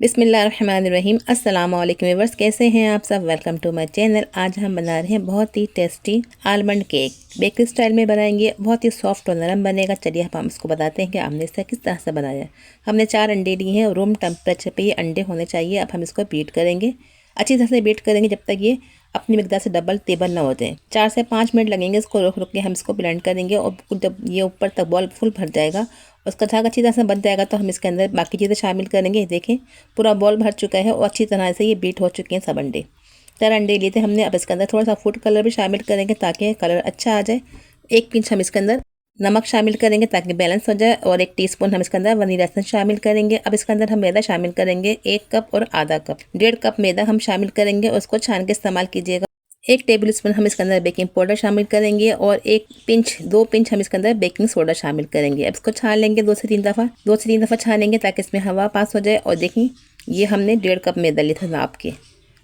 बिस्मिल्लाहिर्रहमानिर्रहीम। अस्सलाम वालेकुम व्यूअर्स, कैसे हैं आप सब। Welcome to my channel. आज हम बना रहे हैं बहुत ही tasty almond cake. Bakery style में बनाएंगे, बहुत ही सॉफ्ट और नरम बनेगा। चलिए हम इसको बताते हैं कि हमने इसका किस तरह से बनाया है। हमने 4 अंडे लिए हैं और रूम टेम्परेचर पे ये अंडे होने चाहिए। अब हम इसको बीट करेंगे, अच्छी तरह से बीट करेंगे जब तक ये अपनी मिकदार से डबल तेबल ना हो जाए। 4 से 5 मिनट लगेंगे इसको रुक रुक के हम इसको ब्लेंड करेंगे। और जब ये ऊपर तक बॉल फुल भर जाएगा, उसका झाग अच्छी तरह से बन जाएगा, तो हम इसके अंदर बाकी चीज़ें शामिल करेंगे। देखें पूरा बॉल भर चुका है और अच्छी तरह से ये बीट हो चुके हैं सब अंडे। 4 अंडे लिए थे हमने। अब इसके अंदर थोड़ा सा फूड कलर भी शामिल करेंगे ताकि कलर अच्छा आ जाए। 1 पिंच हम इसके अंदर नमक शामिल करेंगे ताकि बैलेंस हो जाए। और 1 टीस्पून हम इसके अंदर वनीला एसेंस शामिल करेंगे। अब इसके अंदर हम मैदा शामिल करेंगे 1 कप और आधा कप, 1.5 कप मैदा हम शामिल करेंगे और उसको छान के इस्तेमाल कीजिएगा। 1 टेबल स्पून हम इसके अंदर बेकिंग पाउडर शामिल करेंगे और 2 पिंच हम इसके अंदर बेकिंग सोडा शामिल करेंगे। अब इसको छान लेंगे 2 से 3 दफ़ा छानेंगे ताकि इसमें हवा पास हो जाए। और देखिए ये हमने 1.5 कप मैदा लिया था नाप के।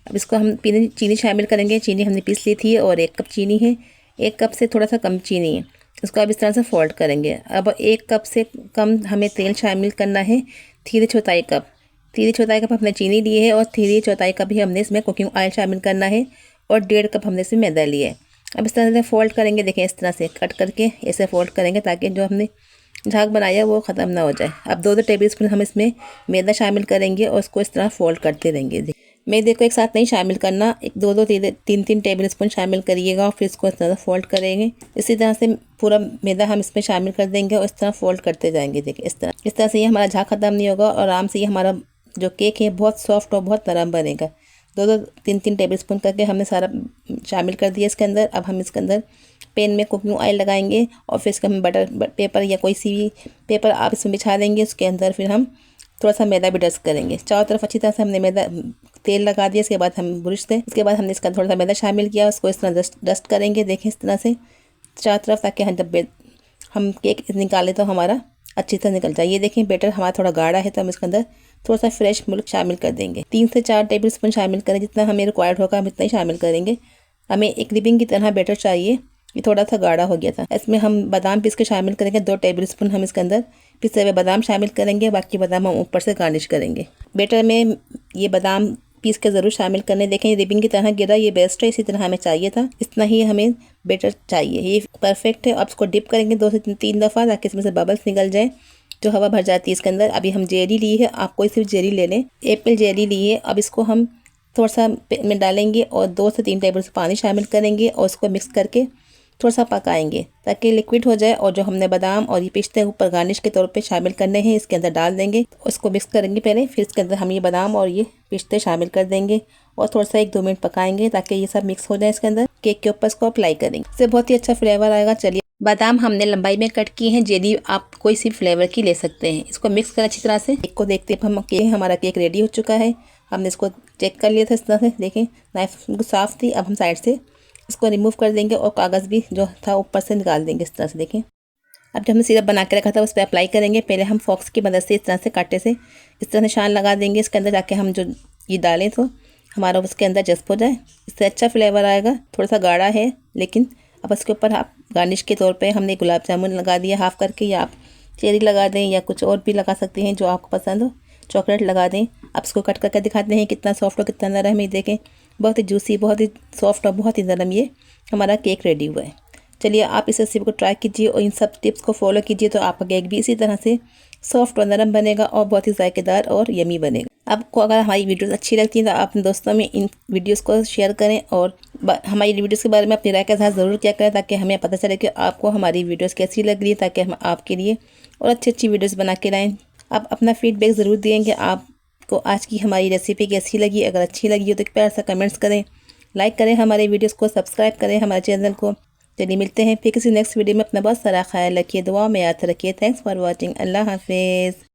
अब इसको हम चीनी शामिल करेंगे। चीनी हमने पीस ली थी और 1 कप चीनी है, 1 कप से थोड़ा सा कम चीनी है। इसको अब इस तरह से फोल्ड करेंगे। अब 1 कप से कम हमें तेल शामिल करना है, 3/4 कप। 3/4 कप हमने चीनी ली है और 3/4 कप ही हमने इसमें कुकिंग ऑयल शामिल करना है और 1.5 कप हमने इसमें मैदा लिया है। अब इस तरह से फोल्ड करेंगे। देखें इस तरह से कट करके ऐसे फोल्ड करेंगे ताकि जो हमने झाग बनाया वो ख़त्म ना हो जाए। अब 2 टेबल स्पून हम इसमें मैदा शामिल करेंगे और उसको इस तरह फोल्ड करते रहेंगे। मैदे को एक साथ नहीं शामिल करना, 2-3 टेबल स्पून शामिल करिएगा और फिर इसको इस तरह फोल्ड करेंगे। इसी तरह से पूरा मैदा हम इसमें शामिल कर देंगे और इस तरह फोल्ड करते जाएंगे। देखिए इस तरह से ये हमारा झाग ख़त्म नहीं होगा और आराम से ये हमारा जो केक है बहुत सॉफ्ट और बहुत नरम बनेगा। 2-3 टेबल स्पून करके हमने सारा शामिल कर दिया इसके अंदर। अब हम इसके अंदर पैन में कुकिंग ऑयल लगाएंगे और फिर इसका हम बटर पेपर या कोई सी भी पेपर आप इसमें बिछा देंगे। उसके अंदर फिर हम थोड़ा सा मैदा भी डस्ट करेंगे। चारों तरफ अच्छी तरह से हमने मैदा तेल लगा दिया। इसके बाद हम ब्रश से इसके बाद हमने इसका थोड़ा सा मैदा शामिल किया, उसको इस तरह डस्ट करेंगे। देखें इस तरह से चारों तरफ, ताकि हम केक निकालें तो हमारा अच्छी तरह निकल जाए। ये देखें बैटर हमारा थोड़ा गाढ़ा है तो हम इसके अंदर थोड़ा सा फ्रेश मिल्क शामिल कर देंगे। 3 से 4 टेबल स्पून शामिल करें, जितना हमें रिक्वायर्ड होगा हम इतना ही शामिल करेंगे। हमें एक क्रीमिंग की तरह बैटर चाहिए। ये थोड़ा सा गाढ़ा हो गया था। इसमें हम बादाम पीस के शामिल करेंगे। 2 टेबल स्पून हम इसके अंदर पिसे हुए बादाम शामिल करेंगे, बाकी बादाम हम ऊपर से गार्निश करेंगे। बैटर में ये बादाम पीस के ज़रूर शामिल करने। देखें रिबिंग की तरह गिरा, ये बेस्ट है, इसी तरह हमें चाहिए था। इतना ही हमें बैटर चाहिए, ये परफेक्ट है। अब इसको डिप करेंगे 2 से 3 दफ़ा ताकि इसमें से बबल्स निकल जाए, जो हवा भर जाती है इसके अंदर। अभी हम जेली ली है, आप कोई सी भी जेली ले लें, एप्पल जेली ली है। अब इसको हम थोड़ा सा में डालेंगे और 2 से 3 टेबल पानी शामिल करेंगे और उसको मिक्स करके थोड़ा सा पकाएंगे ताकि लिक्विड हो जाए। और जो हमने बादाम और ये पिस्ते ऊपर गार्निश के तौर पे शामिल करने हैं इसके अंदर डाल देंगे। उसको मिक्स करेंगे पहले, फिर इसके अंदर हम ये बादाम और ये पिस्ते शामिल कर देंगे और थोड़ा सा 1-2 मिनट पकाएंगे ताकि ये सब मिक्स हो जाए इसके अंदर। केक के ऊपर इसको अप्लाई करेंगे, इससे बहुत ही अच्छा फ्लेवर आएगा। चलिए बादाम हमने लंबाई में कट की हैं, जेली आप कोई सी फ्लेवर की ले सकते हैं। इसको मिक्स करें अच्छी तरह से। केक को देखते हम हमारा केक रेडी हो चुका है। हमने इसको चेक कर लिया था इस तरह से। देखें नाइफ साफ़ थी। अब हम साइड से इसको रिमूव कर देंगे और कागज़ भी जो था ऊपर से निकाल देंगे इस तरह से। देखें अब जो हमने सिरप बना के रखा था उस पर अप्लाई करेंगे। पहले हम फॉक्स की मदद से इस तरह से कांटे से इस तरह निशान लगा देंगे इसके अंदर, ताकि हम जो ये डालें तो हमारा उसके अंदर जज्ब हो जाए। इससे अच्छा फ्लेवर आएगा। थोड़ा सा गाढ़ा है लेकिन अब इसके ऊपर आप गार्निश के तौर पे हमने गुलाब जामुन लगा दिया हाफ़ करके, या आप चेरी लगा दें या कुछ और भी लगा सकते हैं जो आपको पसंद हो। चॉकलेट लगा दें। अब इसको कट करके दिखाते हैं कितना सॉफ्ट और कितना नरम है। देखें बहुत ही जूसी, बहुत ही सॉफ्ट और बहुत ही नरम ये हमारा केक रेडी हुआ है। चलिए आप इस रेसिपी को ट्राई कीजिए और इन सब टिप्स को फॉलो कीजिए तो आपका केक भी इसी तरह से सॉफ्ट और नरम बनेगा और बहुत ही जायकेदार और यमी बनेगा। आपको अगर हमारी वीडियोस अच्छी लगती हैं तो आप अपने दोस्तों में इन वीडियोस को शेयर करें और हमारी वीडियोस के बारे में अपनी राय का इज़हार ज़रूर किया करें, ताकि हमें पता चले कि आपको हमारी वीडियोस कैसी लग रही है, ताकि हम आपके लिए और अच्छी वीडियोज़ बना के लाएँ। आप अपना फीडबैक ज़रूर देंगे आपको आज की हमारी रेसिपी कैसी लगी। अगर अच्छी लगी हो तो प्यार से कमेंट्स करें, लाइक करें हमारे वीडियोस को, सब्सक्राइब करें हमारे चैनल को। चलिए मिलते हैं फिर किसी नेक्स्ट वीडियो में। अपना बहुत सारा ख्याल रखिए, दुआ में याद रखिए। Thanks for watching. अल्लाह हाफिज़।